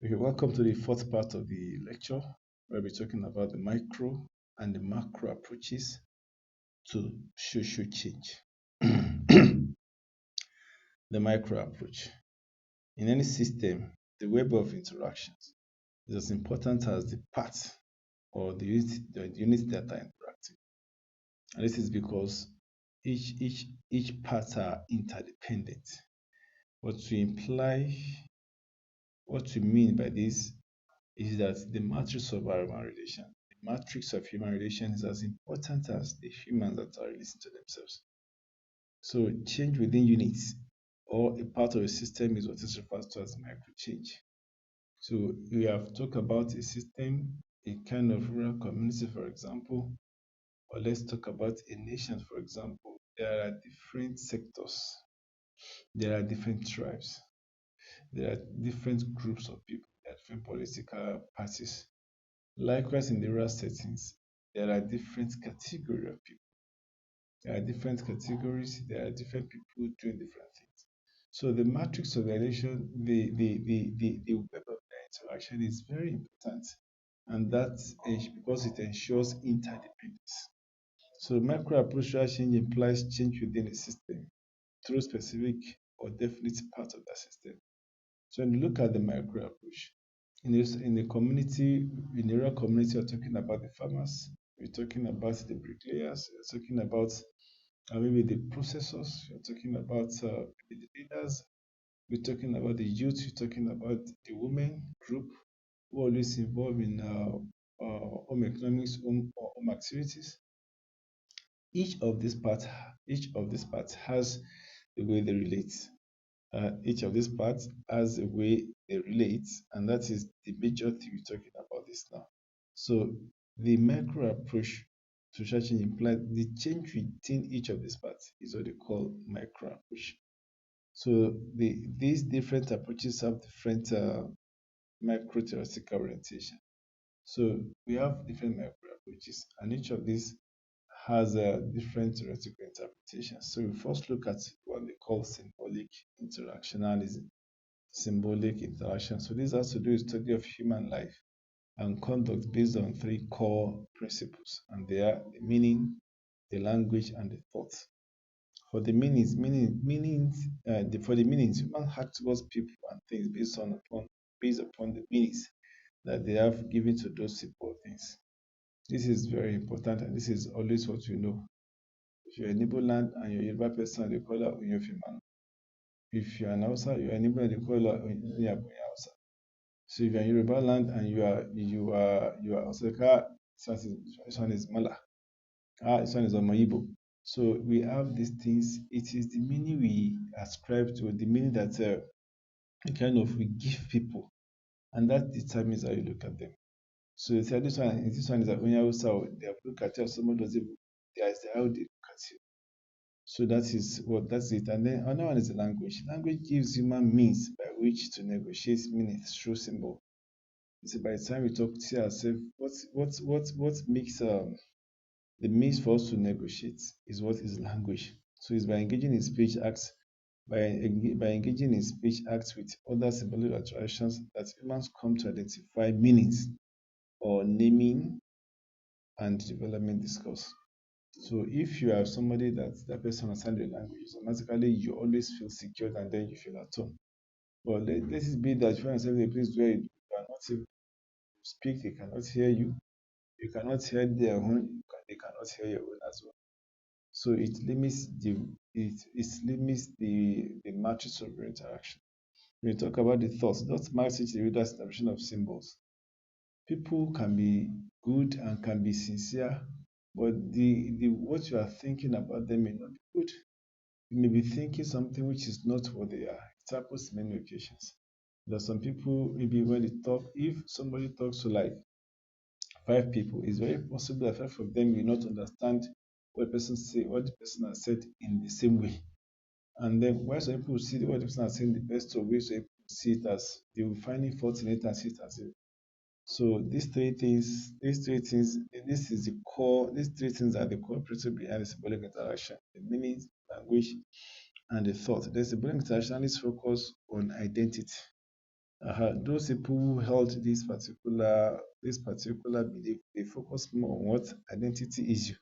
Okay, welcome to the fourth part of the lecture, where we're talking about the micro and the macro approaches to social change. The micro approach. In any system, the web of interactions is as important as the parts or the units that are interacting. And this is because each parts are interdependent. What we imply, what we mean by this is that the matrix of our human relation, the matrix of human relation is as important as the humans that are relating to themselves. So change within units or a part of a system is what is referred to as micro change. So we have talked about a system, a kind of rural community, for example, or let's talk about a nation, for example. There are different sectors, there are different tribes, there are different groups of people, there are different political parties. Likewise, in the rural settings, there are different categories of people. There are different categories. There are different people doing different things. So the matrix of the relation, the web of the interaction is very important, and that is because it ensures interdependence. So micro approach change implies change within a system through specific or definite part of that system. So when you look at the micro approach, in the community, in the rural community, we're talking about the farmers, we're talking about the bricklayers, we're talking about maybe the processors, we're talking about the leaders, we're talking about the youth, we're talking about the women group who are always involved in home economics, home activities. Each of these parts, each of these parts has the way they relate. Each of these parts has a way they relate, and that is the major thing we're talking about this now. So the macro approach to searching implies the change within each of these parts is what they call micro approach. So these different approaches have different micro theoretical orientation. So we have different micro approaches, and each of these has a different theoretical interpretation. So we first look at what they call symbolic interactionalism. Symbolic interaction. So this has to do with study of human life and conduct based on three core principles, and they are the meaning, the language, and the thought. For the for the meanings, human act towards people and things based upon the meanings that they have given to those people or things. This is very important, and this is always what you know. If you're in Igbo land and you're a Yoruba person, they call her Unyofiman. If you're an Hausa, you're an Igbo, they call her Hausa. So if you're in Yoruba land and you are Osaka, this one is Mala. This one is Omoyibo. So we have these things. It is the meaning we ascribe to, the meaning that kind of we give people, and that determines how you look at them. So you say this one is a Unyawusa. They have looked at you, someone does it. There is how they look at you. So that's it. And then another one is the language. Language gives human means by which to negotiate meanings through symbol. So by the time we talk to ourselves, what makes the means for us to negotiate is what is language. So it's by engaging in speech acts, by engaging in speech acts with other symbolic attractions that humans come to identify meanings or naming and development discourse. So if you are somebody that person understands the language, automatically you always feel secure and then you feel at home. But let it be that you find yourself in a place where you are not able to speak, they cannot hear you. You cannot hear their own, they cannot hear your own as well. So it limits the matrix of your interaction. When you talk about the thoughts marks each individual's establishment of symbols. People can be good and can be sincere, but the what you are thinking about them may not be good. You may be thinking something which is not what they are. It happens many occasions. There are some people maybe when they talk, if somebody talks to like five people, it's very possible that five of them will not understand what the person has said in the same way. And then why some people see what the person has said in the best of ways, so people see it as they will find it fault in it and see it as it. So this is the core, these three things are the core principle behind the symbolic interaction, the meaning, language, and the thought. The symbolic interaction is focused on identity. Those people who held this particular belief, they focus more on what identity issue,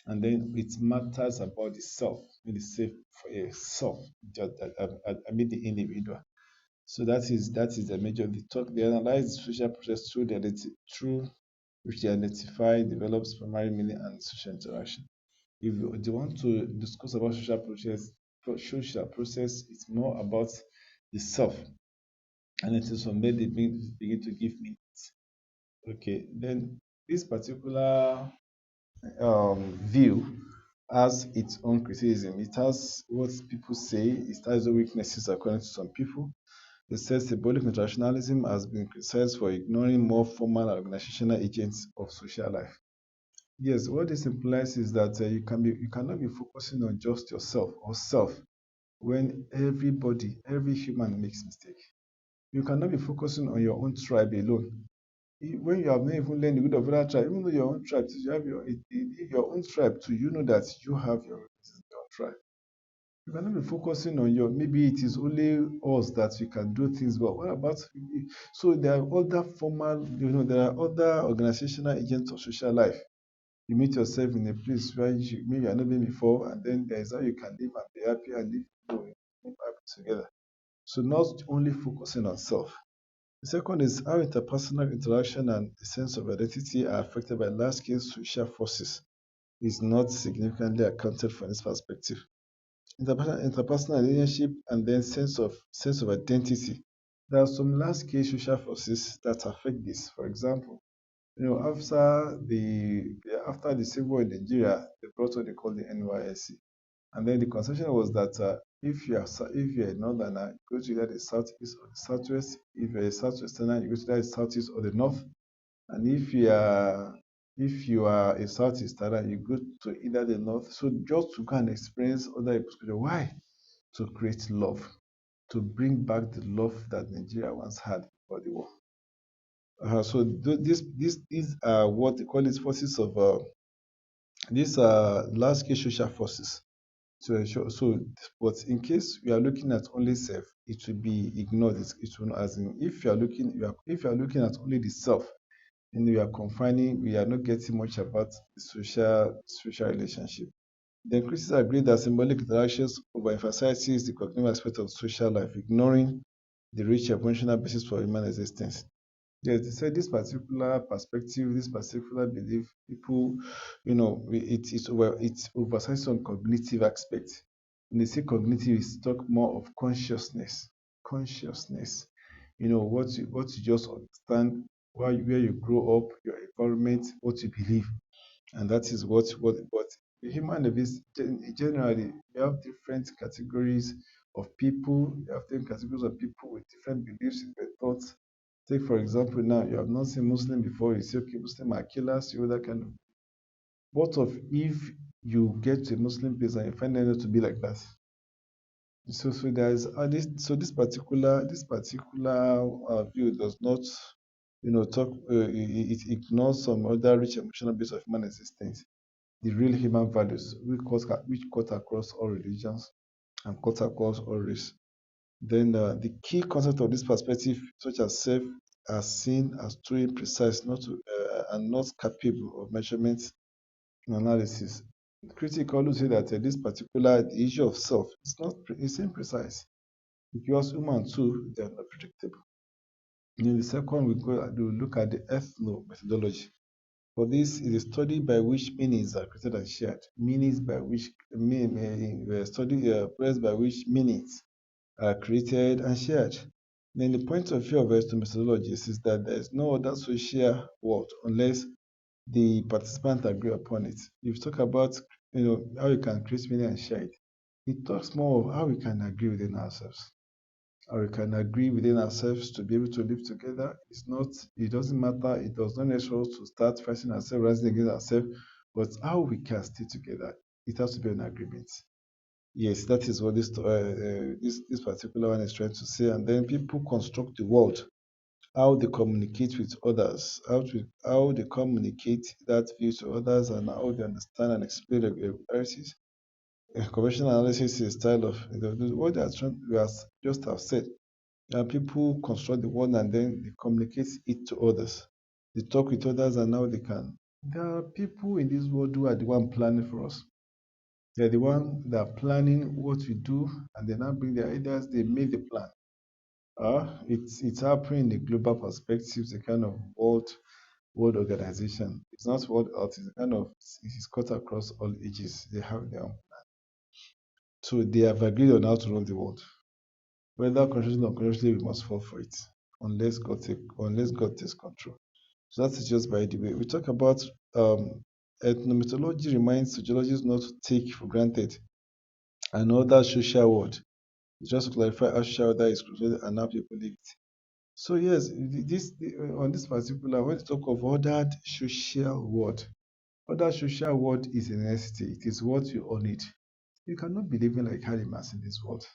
and then it matters about the self, the self for a self, just I mean the individual. So that is the major. They talk, they analyze the social process through which they identify, develops primary meaning and social interaction. If they want to discuss about social process, it's more about the self, and it is from there they begin to give meaning. Okay, then this particular view has its own criticism. It has what people say, it has the weaknesses according to some people. It says symbolic internationalism has been criticized for ignoring more formal organizational agents of social life. Yes, what this implies is that you cannot be focusing on just yourself or self when every human makes mistake. You cannot be focusing on your own tribe alone. When you have not even learned the good of other tribe, even though your own tribe, you have your own tribe too, you know that you have your tribe. You cannot be focusing on your, maybe it is only us that we can do things, but what about, so there are other formal, there are other organizational agents of social life. You meet yourself in a place where maybe you are not been before, and then there is how you can live and be happy and live happy together. So not only focusing on self. The second is how interpersonal interaction and the sense of identity are affected by large-scale social forces is not significantly accounted for in this perspective. Interpersonal relationship and then sense of identity. There are some large-scale social forces that affect this. For example, after the civil war in Nigeria, they brought what they call the NYSC, and then the conception was that if you're a northerner, you go to either the southeast or the southwest. If you're a southwesterner, you go to either the southeast or the north. And if you are a southeasterner, you go to either the north. So just to go and experience other people's culture. Why? To create love, to bring back the love that Nigeria once had before the war. So these are what they call it forces of these are large scale social forces to ensure. So, but in case we are looking at only self, it will be ignored. It will not, as in if you are looking at only the self, and we are confining, we are not getting much about the social relationship. Then critics agree that symbolic interactions overemphasizes the cognitive aspect of social life, ignoring the rich emotional basis for human existence. Yes, they said this particular perspective, this particular belief, people, it's oversized on cognitive aspect. When they say cognitive, it's talk more of consciousness. Consciousness. What you just understand, where you grow up, your environment, what you believe, and that is what. But the human is generally we have different categories of people. You have different categories of people with different beliefs, different thoughts. Take for example now, you have not seen Muslim before, you say okay, Muslim are killers, you know that kind of. What of if you get to a Muslim place and you find them to be like that? So there's this particular view does not talk it ignores some other rich emotional base of human existence, the real human values which cut across all religions and cut across all race. Then the key concept of this perspective, such as self, are seen as too imprecise, and not capable of measurement and analysis. Critics always say that this particular the issue of self is not it's imprecise because human too they are not predictable. In the second, we look at the ethno methodology. For this is a study by which meanings are created and shared. Meanings by which study process by which meanings are created and shared. Then the point of view of Western methodologies is that there is no other social world unless the participants agree upon it. If you talk about how you can create meaning and share it, it talks more of how we can agree within ourselves. How we can agree within ourselves to be able to live together. It doesn't matter, it does not necessarily to start fighting ourselves, rising against ourselves, but how we can stay together. It has to be an agreement. Yes, that is what this particular one is trying to say. And then people construct the world, how they communicate with others, how they communicate that view to others, and how they understand and explain the irregularities. Conventional analysis is a style of what they are trying, we have just have said. People construct the world and then they communicate it to others. They talk with others and now they can. There are people in this world who are the one planning for us. They're the one that are planning what we do and they now bring their ideas, they make the plan. It's happening in the global perspective, the kind of world organization. It's not world out, it's a kind of it is cut across all ages. They have their own. So they have agreed on how to run the world. Whether consciously or unconsciously, we must fall for it unless God takes control. So that's just by the way. We talk about ethnomethodology reminds sociologists not to take for granted another social world. Just to clarify how social order is created and how people live it. So yes, this on this particular, when you talk of ordered social world is a necessity. It is what we all need. You cannot be living like animals in this world.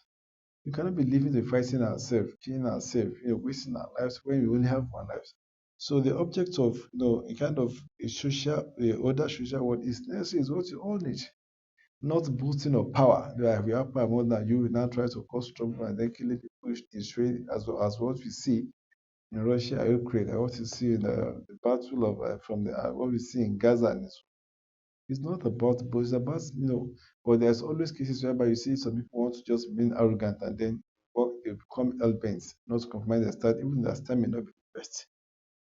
We cannot be living to fighting ourselves, killing ourselves, wasting our lives when we only have one life. So the object of a kind of a other social world is necessary is what you all need, not boosting of power. Like we have power more than you, we now try to cause trouble and then killing people, destroy as well as what we see in Russia, Ukraine, and what you see in the battle of from the what we see in Gaza and Israel. It's not about, but it's about, but there's always cases whereby you see some people want to just be arrogant and then they become hell-bent, not to compromise their stand, even their stand may not be the best.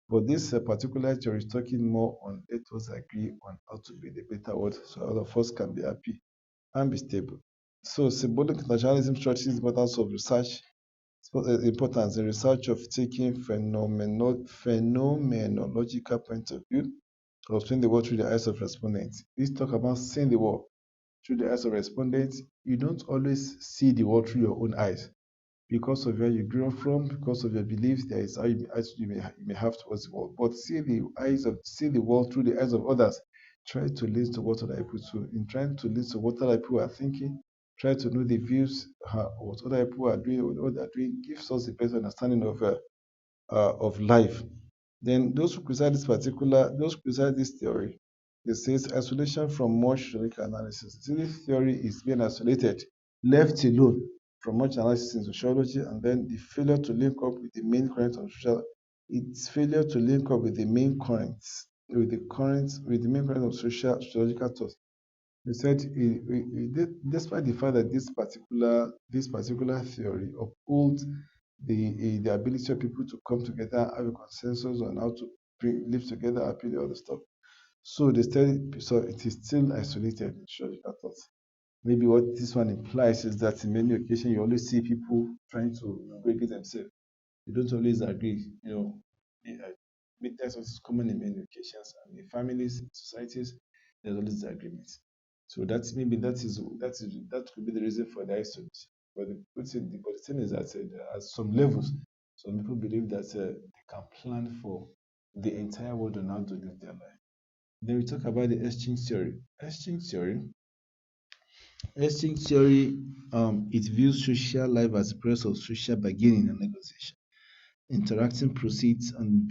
But this particular theory is talking more on let us agree on how to be the better world so all of us can be happy and be stable. So symbolic internationalism stresses the importance of research, importance in research of taking phenomenological point of view of seeing the world through the eyes of respondents. Let's talk about seeing the world through the eyes of respondents. You don't always see the world through your own eyes because of where you grew up from, because of your beliefs. There is how you may have towards the world. But see the world through the eyes of others. Try to listen to what other people do. In trying to listen to what other people are thinking, try to know the views, what other people are doing, what they're doing, gives us a better understanding of life. Then those who criticize this theory, they say isolation from much logical analysis. So this theory is being isolated, left alone from much analysis in sociology, and then the failure to link up with the main current of social, its failure to link up with the main currents, with the main current of sociological thought. He said, despite the fact that this particular theory upholds the ability of people to come together, have a consensus on how to live together happily, all the stuff. So it is still isolated in sociological thought. Maybe what this one implies is that in many occasions you always see people trying to break themselves. You don't always agree. That's what is common in many occasions. And in families, in societies, there's always disagreements. So that could be the reason for the isolation. But the thing is that at some levels, some people believe that they can plan for the entire world on how to live their life. Then we talk about the exchange theory. Exchange theory, it views social life as a process of social bargaining and negotiation. Interaction proceeds on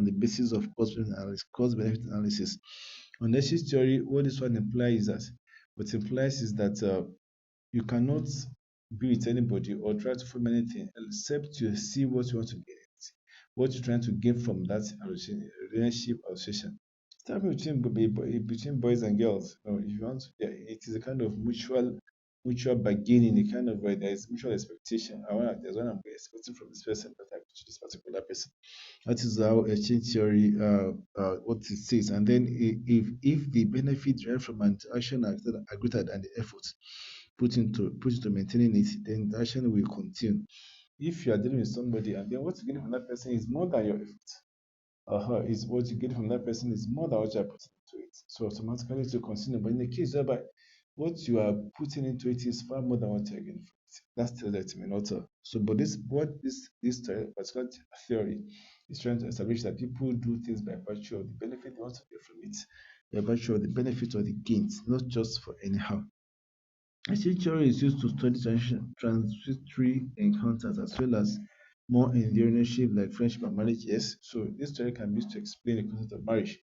the basis of cost-benefit analysis. On exchange theory, what this one implies is that you cannot be with anybody or try to form anything except you see what you want to get, what you're trying to gain from that relationship association. It's happening between boys and girls. If you want, yeah, it is a kind of mutual bargaining, a kind of where there is mutual expectation. There's one I'm expecting from this person that I to this particular person. That is how exchange theory what it says. And then if the benefit derived from an action are greater than the effort put into maintaining it, then the action will continue. If you are dealing with somebody and then what you get from that person is more than your effort, is what you get from that person is more than what you are putting into it. So automatically to continue. But in the case whereby what you are putting into it is far more than what you are getting from it. That's still that may not. So, but particular theory is trying to establish that people do things by virtue of the benefit they want to get from it, by virtue of the benefit or the gains, not just for anyhow. Exchange theory is used to study transitory encounters as well as more enduring relationship like friendship and marriage. Yes, so this theory can be used to explain the concept of marriage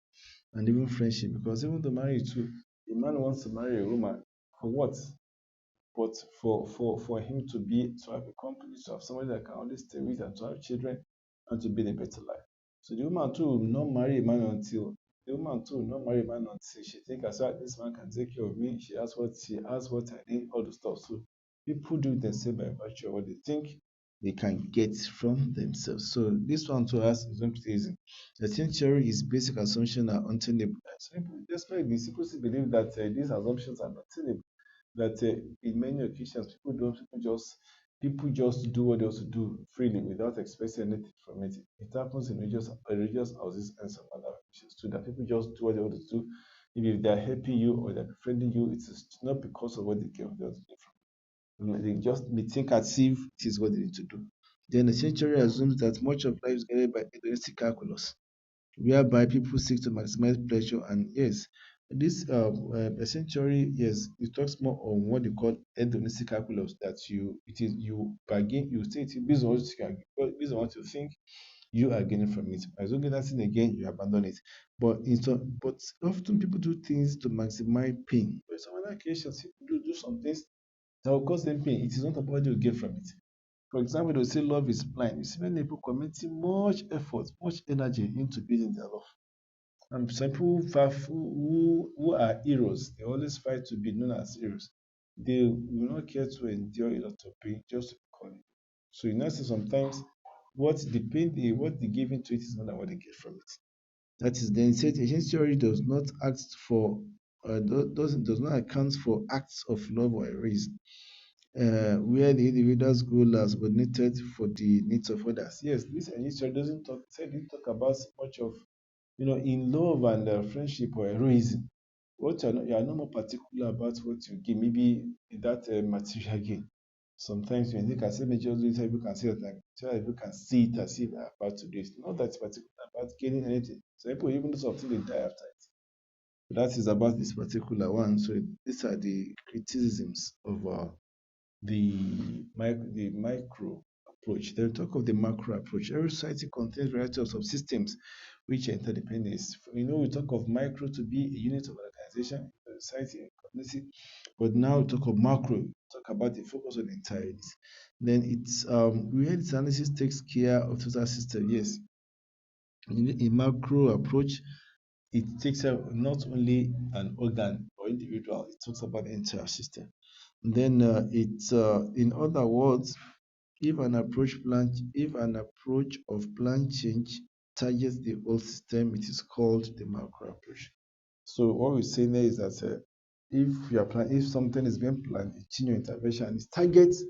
and even friendship because even the marriage too, a man wants to marry a woman for what? But for him to have a company, to have somebody that can always stay with and to have children and to build a better life. So the woman too will not marry a man until the woman too will not marry a man until she think as well this man can take care of me. She has what I need, all the stuff. So people do themselves by virtue of what they think they can get from themselves. So this one to us is not easy. The think theory is basic assumption are untenable. Despite this, people still believe that these assumptions are not tenable. That in many occasions people just do what they want to do freely without expecting anything from it. It happens in religious houses and some other occasions too. That people just do what they want to do. If they are helping you or they're befriending you, it is not because of what they get what they want to do from you. They just may think as if it is what they need to do. Then the century assumes that much of life is guided by hedonistic calculus, whereby people seek to maximize pleasure. And yes, this essentially, yes, it talks more on what they call hedonistic calculus, that you bargain, you say it based on what you can, based on what you think you are gaining from it. As you get that thing again, you abandon it. But often people do things to maximize pain. But some other occasions, people do some things that will cause them pain. It is not about what you get from it. For example, they'll say love is blind. You see many people committing much effort, much energy into building their love. And some people who are heroes, they always fight to be known as heroes. They will not care to endure a lot of pain just to be called. So you know, sometimes what they give into it is more than what they get from it. That is, then said ancient theory does not act for does not account for acts of love or erosion, where the individual's goal are subordinated for the needs of others. Yes, this ancient theory didn't talk about much of in love and friendship or heroism. What you are no more particular about what you give, maybe in that material gain. Sometimes when they can say major do it, people can see it like so that people can see it as if they are about to do it. Not that it's particular about gaining anything. So people even do something they die after it. That is about this particular one. So these are the criticisms of the micro approach. Then talk of the macro approach. Every society contains variety of subsystems which are interdependent. We talk of micro to be a unit of organization, society, and community, but now we talk of macro, talk about the focus on the entirety. Then it's where this analysis takes care of total system. Yes, in a macro approach, it takes care of not only an organ or individual, it talks about the entire system. Then in other words, if an approach of plan change targets the whole system, it is called the macro approach. So what we're saying there is that if something is being planned, a change or intervention, it targets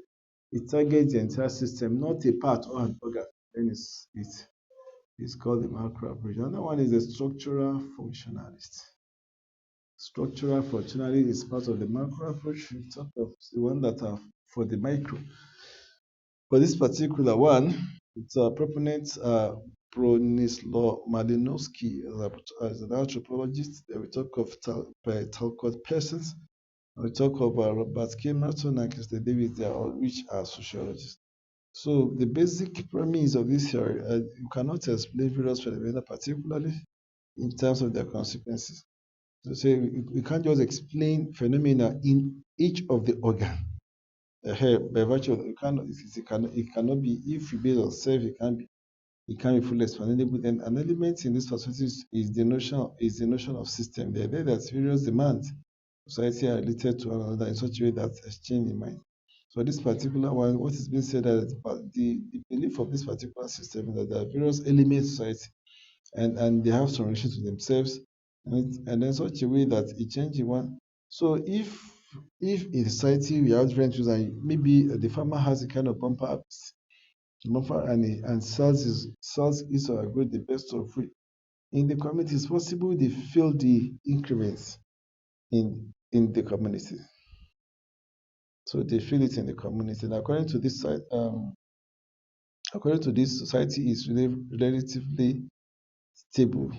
the entire system, not a part or an organ. Then it's called the macro approach. Another one is the structural functionalist. Structural functionality is part of the macro approach. We talk of the one that are for the micro. For this particular one, its proponent Bronislaw Malinowski as an anthropologist. Then we talk of Talcott Persons. And we talk of Robert K. Merton and Christian Davis, they are all, which are sociologists. So the basic premise of this theory, you cannot explain various phenomena, particularly in terms of their consequences. So say we can't just explain phenomena in each of the organ. By virtue of it cannot be if you base on self, it can be fully explainable. Then an element in this perspective is the notion of system. The idea that various demands of society are related to one another in such a way that exchange in mind. So this particular one, what is being said that the belief of this particular system is that there are various elements of society and they have some relation to themselves and then such a way that it changes one. So if in society we have different tools and maybe the farmer has a kind of bumper and sells his or her good the best of free in the community, it's possible they feel the increments in the community. So they feel it in the community. And according to this, society is really stable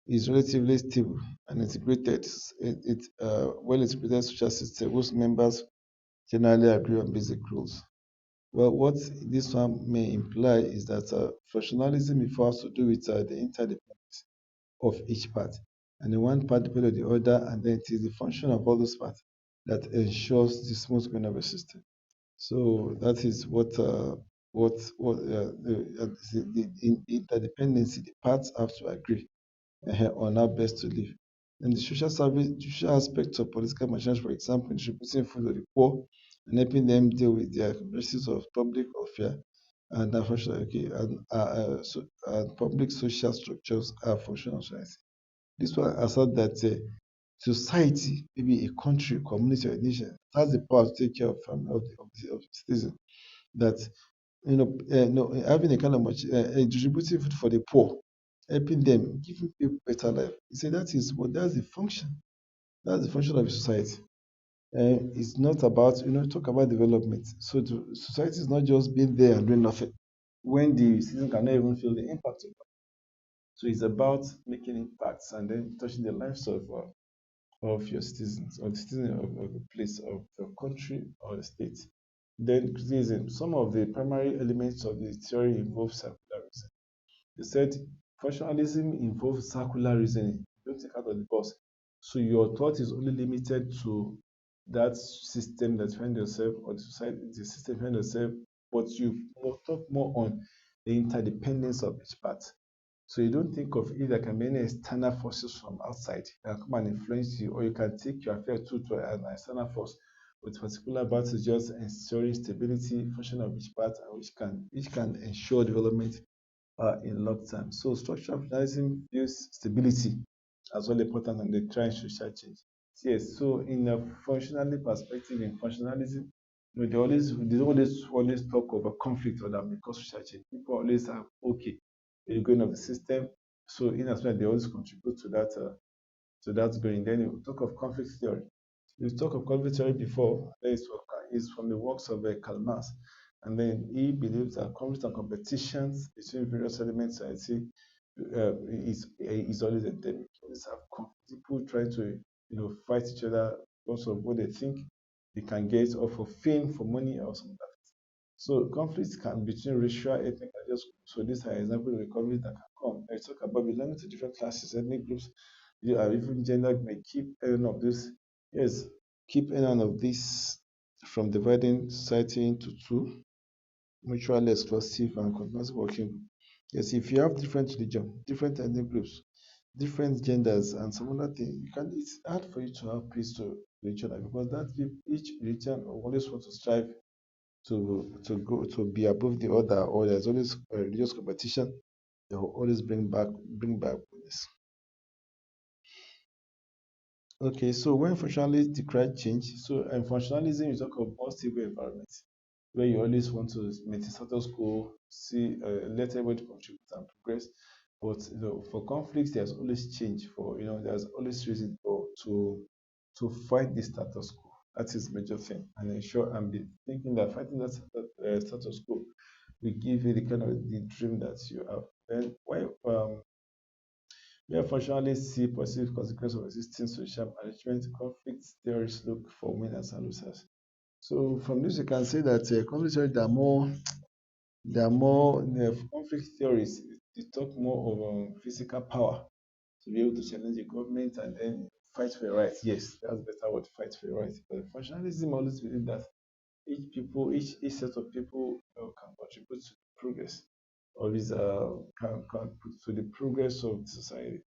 relatively stable and integrated. Well integrated social system whose members generally agree on basic rules. Well, what this one may imply is that functionalism refers to do with the interdependence of each part. And the one part depends on the other, and then it is the function of all those parts that ensures the smooth running of a system. So that is the interdependency. The parts have to agree on how best to live. And the social service, the social aspects of political machines, for example, distributing food to the poor and helping them deal with their crises of public welfare and okay, and public social structures are functional society. This one assert that society, maybe a country, community, or a nation, has the power to take care of family of the citizen. That having a kind of distributing food for the poor, helping them, giving people better life. He said that is what that's the function. That's the function of a society. It's not about talk about development. So society is not just being there and doing nothing when the citizen cannot even feel the impact of it. So it's about making impacts and then touching the lives of your citizens or the citizens of the place of your country or the state. Then criticism. Some of the primary elements of the theory involve circularism. They said functionalism involves circular reasoning. Don't think out of the box. So your thought is only limited to that system that you find yourself or the society, the system you find yourself, but you will talk more on the interdependence of each part. So you don't think of it like many external forces from outside that come and influence you, or you can take your affair to an external force with particular part to just ensuring stability, function of each part, and which can ensure development in long term. So structural functionalism views stability as well important and they try social change. Yes, so in a functionality perspective, in functionalism, they always talk of a conflict or that may cause social change. People always have okay, the going of the system. So in as well, they always contribute to that going. Then you talk of conflict theory. We talked of conflict theory before. It's from the works of Karl Marx. And then he believes that conflict and competitions between various elements in society is always endemic. You always have people trying to fight each other because of what they think they can get or for fame, for money, or something like that. So conflicts can between racial, ethnic, and just so these are examples of the conflict that can come. I talk about belonging to different classes, ethnic groups, even gender may keep any of this. Yes, keep any one of this from dividing society into two mutually exclusive and continuously working. Yes, if you have different religion, different ethnic groups, different genders, and some other thing, it's hard for you to have peace to each other because each religion always want to strive to be above the other, or there's always religious competition. They will always bring back this. Okay, so when functionalists decry change, so functionalism is talk of more stable environment where you always want to maintain status quo, see, let everybody contribute and progress. But for conflicts, there's always change. There's always reason to fight the status quo. That is major thing, and ensure and be thinking that fighting that status quo will give you the kind of the dream that you have. Then why we unfortunately see positive consequences of existing social management conflict theories look for winners and losers. So from this, you can say that conflict theories conflict theories. They talk more of physical power to be able to challenge the government and then fight for your rights. Yes, that's better word, fight for your rights. But functionalism always believe that each set of people can contribute to the progress of his can put to the progress of the society.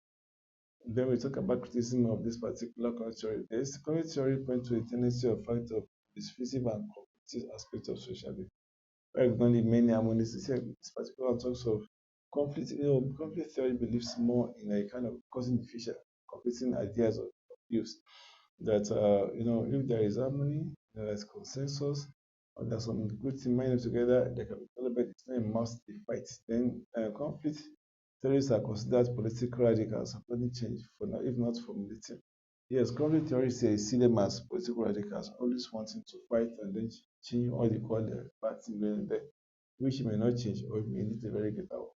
Then we talk about criticism of this particular current theory. This current theory points to a tendency of fact of dismissive and competitive aspects of social life. Where we've only many harmonies. This particular one talks of conflict. Conflict theory believes more in a kind of causing division, competing ideas of views. That if there is harmony, there is consensus, or there's some good thing minded together, they can be celebrated. It's not a must be fight. Then conflict theories are considered political radicals supporting change for now, if not for militant. Yes, conflict theories see them as political radicals, always wanting to fight and then change what they call the bad thing going there, which may not change or may lead to very greater one.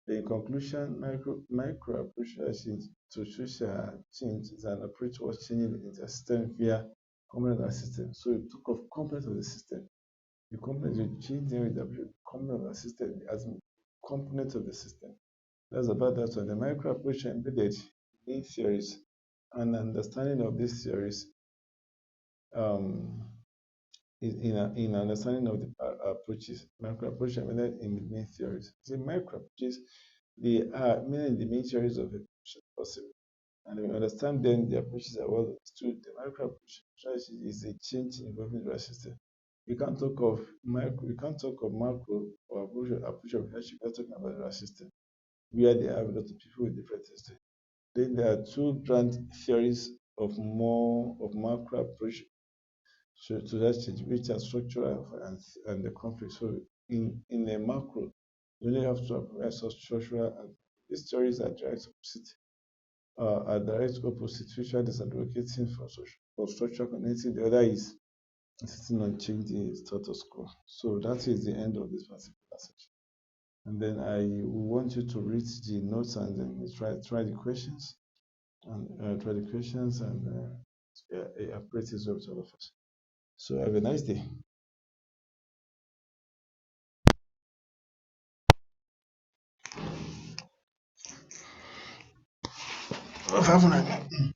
In conclusion, micro approach to social change is an approach towards changing the system via component of the system. So you talk of components of the system. The components you change them with the component of the system as components of the system. That's about that one. The micro approach embedded in theories and understanding of these theories um, in understanding of the approaches, macro approach are embedded in the main theories. The micro approaches, they are mainly the main theories of evolution possible. And when we understand then the approaches are well understood, the micro approach strategy is a change involving the system. We can't talk of macro or approach of leadership without talking about the system, where they have a lot of people with different systems. Then there are two grand theories of macro approach to that change, which are structural and the conflict. So in a macro, you only have to apply structural and these theories are direct opposite, which one is advocating for structural community, the other is insisting on changing the status quo. So that is the end of this particular section. And then I want you to read the notes and then try the questions and I pray this well to all of us. So have a nice day. Have a nice day.